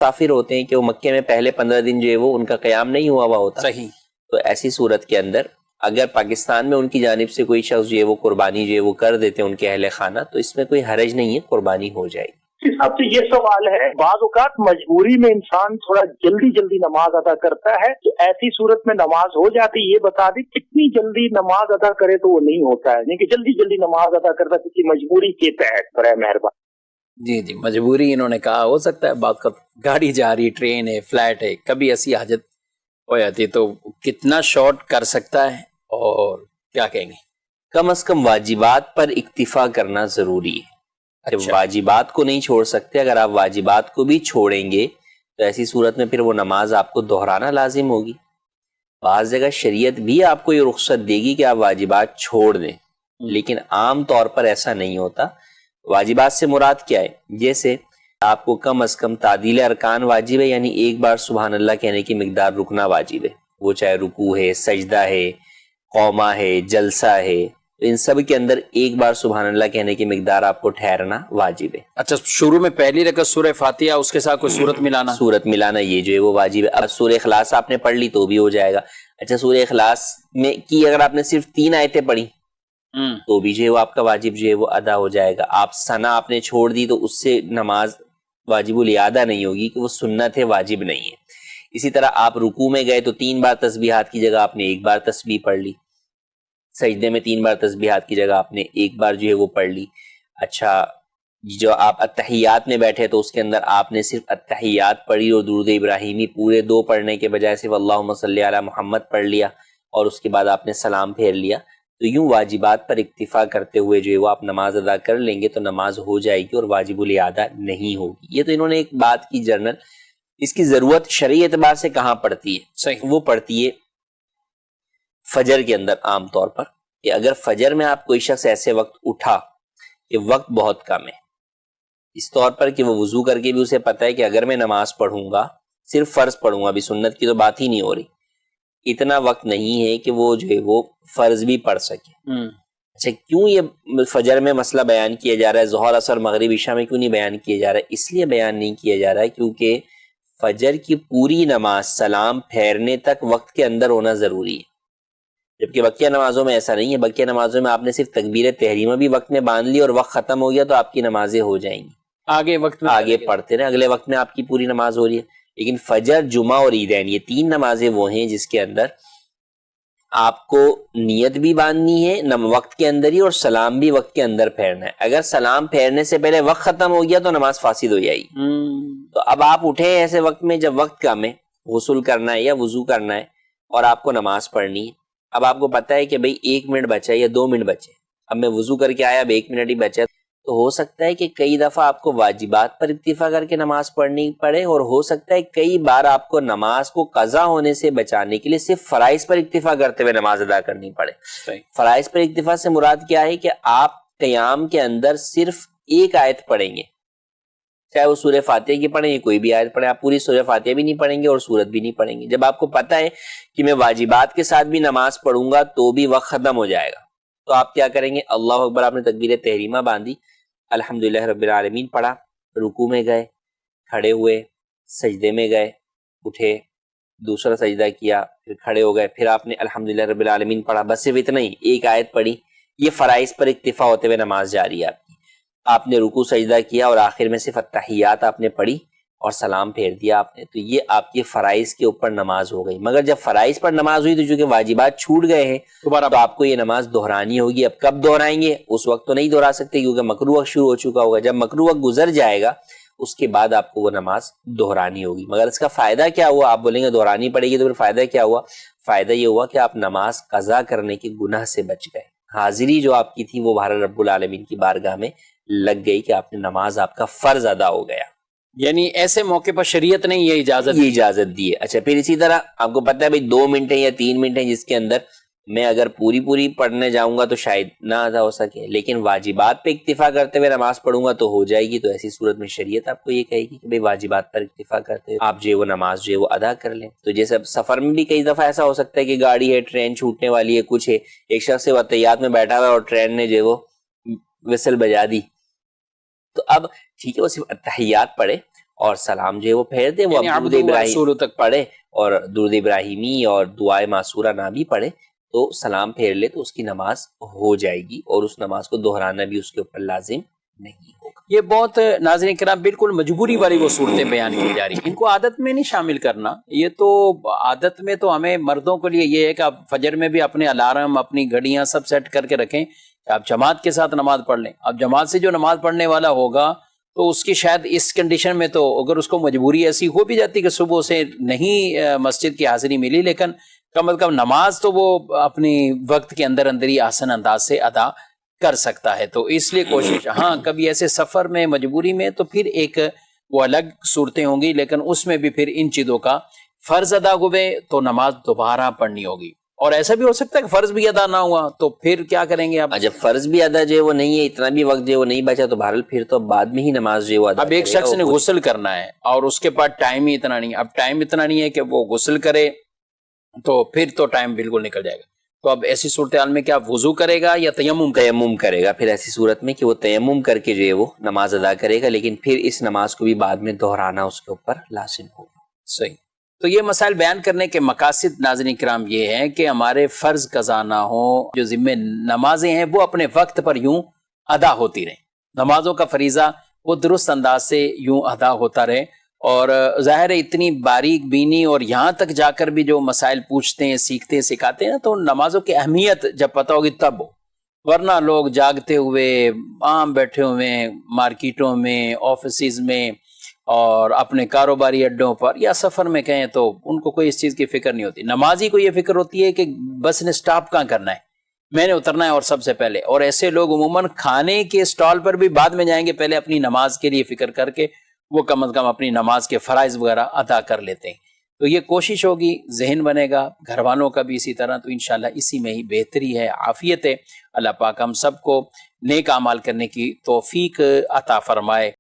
مسافر ہوتے ہیں کہ وہ مکے میں پہلے 15 دن جو ہے وہ ان کا قیام نہیں ہوا ہوتا. صحیح. تو ایسی صورت کے اندر اگر پاکستان میں ان کی جانب سے کوئی شخص جو ہے وہ قربانی جو ہے وہ کر دیتے ہیں ان کے اہل خانہ، تو اس میں کوئی حرج نہیں ہے، قربانی ہو جائے گی. اس حساب سے یہ سوال ہے، بعض اوقات مجبوری میں انسان تھوڑا جلدی نماز ادا کرتا ہے، تو ایسی صورت میں نماز ہو جاتی. یہ بتا دی کتنی جلدی نماز ادا کرے تو وہ نہیں ہوتا ہے، نہیں کہ جلدی نماز ادا کرتا کسی مجبوری کے تحت. برائے مہربانی. جی مجبوری انہوں نے کہا، ہو سکتا ہے بات کا گاڑی جا رہی، ٹرین ہے، فلائٹ ہے، کبھی ایسی حاجت ہو جاتی ہے، تو کتنا شارٹ کر سکتا ہے اور کیا کہیں گے؟ کم از کم واجبات پر اکتفا کرنا ضروری ہے. جب واجبات کو نہیں چھوڑ سکتے، اگر آپ واجبات کو بھی چھوڑیں گے تو ایسی صورت میں پھر وہ نماز آپ کو دہرانا لازم ہوگی. بعض جگہ شریعت بھی آپ کو یہ رخصت دے گی کہ آپ واجبات چھوڑ دیں، لیکن عام طور پر ایسا نہیں ہوتا. واجبات سے مراد کیا ہے؟ جیسے آپ کو کم از کم تعدیل ارکان واجب ہے، یعنی ایک بار سبحان اللہ کہنے کی مقدار رکنا واجب ہے. وہ چاہے رکوع ہے، سجدہ ہے، قومہ ہے، جلسہ ہے، ان سب کے اندر ایک بار سبحان اللہ کہنے کی مقدار آپ کو ٹھہرنا واجب ہے. اچھا، شروع میں پہلی رکعت سورہ فاتحہ، اس کے ساتھ کوئی سورت ملانا؟ سورت ملانا یہ جو ہے وہ واجب ہے. اب سورہ اخلاص آپ نے پڑھ لی تو بھی ہو جائے گا. اچھا، سورہ اخلاص میں کی اگر آپ نے صرف 3 آیتیں پڑھی تو بھی جو ہے وہ آپ کا واجب جو ہے وہ ادا ہو جائے گا. آپ ثنا آپ نے چھوڑ دی تو اس سے نماز واجب الاعادہ نہیں ہوگی کہ وہ سنت ہے، واجب نہیں ہے. اسی طرح آپ رکوع میں گئے تو 3 بار تسبیحات کی جگہ آپ نے 1 بار تسبیح پڑھ لی. سجدے میں 3 بار تسبیحات کی جگہ آپ نے 1 بار جو ہے وہ پڑھ لی. اچھا، جو آپ اتحیات میں بیٹھے تو اس کے اندر آپ نے صرف اتحیات پڑھی اور درود ابراہیمی پورے 2 پڑھنے کے بجائے صرف اللہم صلی علی محمد پڑھ لیا اور اس کے بعد آپ نے سلام پھیر لیا. تو یوں واجبات پر اکتفا کرتے ہوئے جو ہے وہ آپ نماز ادا کر لیں گے تو نماز ہو جائے گی اور واجب الاعادہ نہیں ہوگی. یہ تو انہوں نے ایک بات کی جنرل. اس کی ضرورت شرعی اعتبار سے کہاں پڑتی ہے؟ صحیح. وہ پڑتی ہے فجر کے اندر عام طور پر، کہ اگر فجر میں آپ کوئی شخص ایسے وقت اٹھا کہ وقت بہت کم ہے، اس طور پر کہ وہ وضو کر کے بھی اسے پتہ ہے کہ اگر میں نماز پڑھوں گا، صرف فرض پڑھوں گا، ابھی سنت کی تو بات ہی نہیں ہو رہی، اتنا وقت نہیں ہے کہ وہ جو ہے وہ فرض بھی پڑھ سکے. اچھا، کیوں یہ فجر میں مسئلہ بیان کیا جا رہا ہے، ظہر عصر مغرب عشاء میں کیوں نہیں بیان کیا جا رہا ہے؟ اس لیے بیان نہیں کیا جا رہا ہے کیونکہ فجر کی پوری نماز سلام پھیرنے تک وقت کے اندر ہونا ضروری ہے، جبکہ بقیہ نمازوں میں ایسا نہیں ہے. بقیہ نمازوں میں آپ نے صرف تکبیر تحریمہ بھی وقت میں باندھ لی اور وقت ختم ہو گیا تو آپ کی نمازیں ہو جائیں گی، آگے وقت میں آگے پڑھتے رہے، اگلے وقت میں آپ کی پوری نماز ہو رہی ہے. لیکن فجر، جمعہ اور عیدین، یہ 3 نمازیں وہ ہیں جس کے اندر آپ کو نیت بھی باندھنی ہے وقت کے اندر ہی اور سلام بھی وقت کے اندر پھیرنا ہے. اگر سلام پھیرنے سے پہلے وقت ختم ہو گیا تو نماز فاسد ہو جائے گی. تو اب آپ اٹھے ایسے وقت میں جب وقت کم ہے، غسل کرنا ہے یا وضو کرنا ہے اور آپ کو نماز پڑھنی ہے. اب آپ کو پتا ہے کہ بھئی 1 منٹ بچا یا 2 منٹ بچے، اب میں وضو کر کے آیا، اب 1 منٹ ہی بچا، تو ہو سکتا ہے کہ کئی دفعہ آپ کو واجبات پر اکتفا کر کے نماز پڑھنی پڑے، اور ہو سکتا ہے کئی بار آپ کو نماز کو قضا ہونے سے بچانے کے لیے صرف فرائض پر اکتفا کرتے ہوئے نماز ادا کرنی پڑے. فرائض پر اکتفا سے مراد کیا ہے کہ آپ قیام کے اندر صرف 1 آیت پڑھیں گے، چاہے وہ سورہ فاتحہ کی پڑھیں یا کوئی بھی آیت پڑھیں. آپ پوری سورہ فاتحہ بھی نہیں پڑھیں گے اور سورت بھی نہیں پڑھیں گے. جب آپ کو پتہ ہے کہ میں واجبات کے ساتھ بھی نماز پڑھوں گا تو بھی وقت ختم ہو جائے گا، تو آپ کیا کریں گے؟ اللہ اکبر، آپ نے تکبیر تحریمہ باندھی، الحمدللہ رب العالمین پڑھا، رکوع میں گئے، کھڑے ہوئے، سجدے میں گئے، اٹھے، دوسرا سجدہ کیا، پھر کھڑے ہو گئے، پھر آپ نے الحمدللہ رب العالمین پڑھا، بس صرف اتنا ہی، 1 آیت پڑھی. یہ فرائض پر اکتفا ہوتے ہوئے نماز جاری ہے آپ کی. آپ نے رکوع سجدہ کیا اور آخر میں صرف التحیات آپ نے پڑھی اور سلام پھیر دیا آپ نے، تو یہ آپ کی فرائض کے اوپر نماز ہو گئی. مگر جب فرائض پر نماز ہوئی تو چونکہ واجبات چھوٹ گئے ہیں تو آپ کو یہ نماز دہرانی ہوگی. اب کب دہرائیں گے؟ اس وقت تو نہیں دہرا سکتے کیونکہ مکروہ وقت شروع ہو چکا ہوگا. جب مکروہ وقت گزر جائے گا اس کے بعد آپ کو وہ نماز دہرانی ہوگی. مگر اس کا فائدہ کیا ہوا؟ آپ بولیں گے دہرانی پڑے گی تو پھر فائدہ کیا ہوا؟ فائدہ یہ ہوا کہ آپ نماز قضا کرنے کے گناہ سے بچ گئے. حاضری جو آپ کی تھی وہ بہر رب العالمین کی بارگاہ میں لگ گئی کہ آپ نے نماز، آپ کا فرض ادا ہو گیا. یعنی ایسے موقع پر شریعت نے یہ اجازت دی ہے. اچھا، پھر اسی طرح آپ کو پتہ ہے بھئی 2 منٹ ہیں یا 3 منٹ ہیں جس کے اندر میں اگر پوری پڑھنے جاؤں گا تو شاید نہ ادا ہو سکے، لیکن واجبات پہ اکتفا کرتے ہوئے نماز پڑھوں گا تو ہو جائے گی. تو ایسی صورت میں شریعت آپ کو یہ کہے گی کہ بھئی واجبات پر اکتفا کرتے ہوئے آپ جو ہے وہ نماز جو ہے وہ ادا کر لیں. تو جیسے اب سفر میں بھی کئی دفعہ ایسا ہو سکتا ہے کہ گاڑی ہے، ٹرین چھوٹنے والی ہے، کچھ ہے، ایک شخص اتحیات میں بیٹھا ہوا ہے اور ٹرین نے جو ہے وہ وسل بجا دی، تو اب ٹھیک ہے وہ صرف اتحیات پڑھے اور سلام جو ہے وہ پھیر دے. وہ یعنی اب درود ابراہیم تک پڑھے اور درود ابراہیمی اور دعائے معصورہ نہ بھی پڑھے تو سلام پھیر لے تو اس کی نماز ہو جائے گی اور اس نماز کو دہرانا بھی اس کے اوپر لازم نہیں ہوگا. یہ بہت ناظرین کرام بالکل مجبوری والی وہ صورتیں بیان کی جا رہی ہیں، ان کو عادت میں نہیں شامل کرنا. یہ تو عادت میں تو ہمیں مردوں کے لیے یہ ہے کہ آپ فجر میں بھی اپنے الارم اپنی گھڑیاں سب سیٹ کر کے رکھیں کہ آپ جماعت کے ساتھ نماز پڑھ لیں. اب جماعت سے جو نماز پڑھنے والا ہوگا تو اس کی شاید اس کنڈیشن میں تو اگر اس کو مجبوری ایسی ہو بھی جاتی کہ صبح سے نہیں مسجد کی حاضری ملی، لیکن کم از کم نماز تو وہ اپنی وقت کے اندر ہی آسان انداز سے ادا کر سکتا ہے. تو اس لیے کوشش، ہاں کبھی ایسے سفر میں مجبوری میں تو پھر ایک وہ الگ صورتیں ہوں گی، لیکن اس میں بھی پھر ان چیزوں کا فرض ادا ہوئے تو نماز دوبارہ پڑھنی ہوگی. اور ایسا بھی ہو سکتا ہے کہ فرض بھی ادا نہ ہوا تو پھر کیا کریں گے آپ؟ جب فرض بھی ادا جو ہے وہ نہیں ہے، اتنا بھی وقت جو ہے وہ نہیں بچا تو بہرحال پھر تو بعد میں ہی نماز جو ہے وہ ادا. اب ایک شخص نے غسل کرنا ہے اور اس کے پاس ٹائم ہی اتنا نہیں، اب ٹائم اتنا نہیں ہے کہ وہ غسل کرے تو پھر تو ٹائم بالکل نکل جائے گا. تو اب ایسی صورتحال میں کیا وضو کرے گا یا تیمم کرے گا؟ پھر ایسی صورت میں کہ وہ تیمم کر کے جو ہے وہ نماز ادا کرے گا، لیکن پھر اس نماز کو بھی بعد میں دہرانا اس کے اوپر لازم ہوگا. صحیح. تو یہ مسائل بیان کرنے کے مقاصد ناظرین کرام یہ ہیں کہ ہمارے فرض قضا نہ ہوں، جو ذمہ نمازیں ہیں وہ اپنے وقت پر یوں ادا ہوتی رہیں، نمازوں کا فریضہ وہ درست انداز سے یوں ادا ہوتا رہے. اور ظاہر ہے اتنی باریک بینی اور یہاں تک جا کر بھی جو مسائل پوچھتے ہیں سیکھتے ہیں سکھاتے ہیں تو نمازوں کی اہمیت جب پتہ ہوگی تب ہو، ورنہ لوگ جاگتے ہوئے عام بیٹھے ہوئے مارکیٹوں میں آفیسز میں اور اپنے کاروباری اڈوں پر یا سفر میں کہیں تو ان کو کوئی اس چیز کی فکر نہیں ہوتی. نمازی کو یہ فکر ہوتی ہے کہ بس نے سٹاپ کہاں کرنا ہے، میں نے اترنا ہے اور سب سے پہلے. اور ایسے لوگ عموماً کھانے کے سٹال پر بھی بعد میں جائیں گے، پہلے اپنی نماز کے لیے فکر کر کے وہ کم از کم اپنی نماز کے فرائض وغیرہ ادا کر لیتے ہیں. تو یہ کوشش ہوگی، ذہن بنے گا، گھر والوں کا بھی اسی طرح، تو انشاءاللہ اسی میں ہی بہتری ہے، عافیت ہے. اللہ پاک ہم سب کو نیک اعمال کرنے کی توفیق عطا فرمائے.